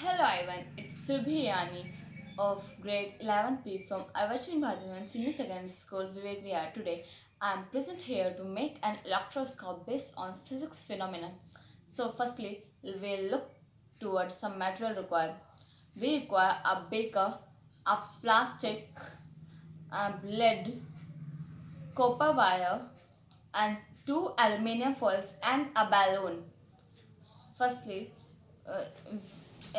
Hello everyone, it's Subhiyani of grade 11P from Avashin Bhajan Senior Secondary School Vivek Vihar. Today I am present here to make an electroscope based on physics phenomena. So firstly, we'll look towards some material required. We require a beaker, a plastic, lead, copper wire and two aluminium foils and a balloon. Firstly, uh,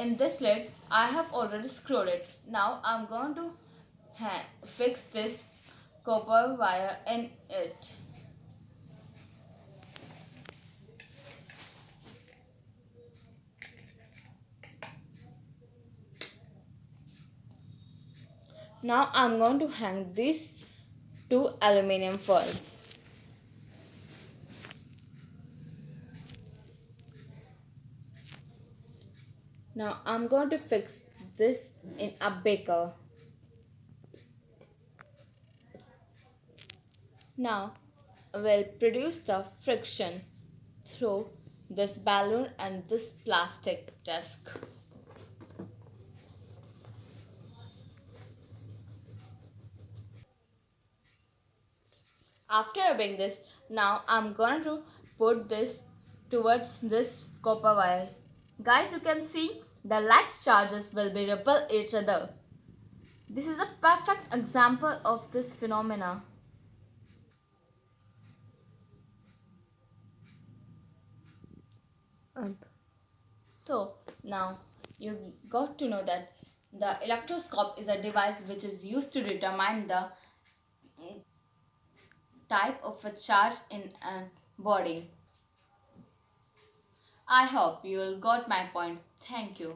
in this lid I have already screwed it. Now I'm going to fix this copper wire in it. Now I'm going to hang these two aluminium foils. Now I'm going to fix this in a beaker. Now we'll produce the friction through this balloon and this plastic disc. After rubbing this, now I'm going to put this towards this copper wire. Guys, you can see the light charges will be repel each other. This is a perfect example of this phenomena. So now you got to know that the electroscope is a device which is used to determine the type of a charge in a body. I hope you all got my point. Thank you.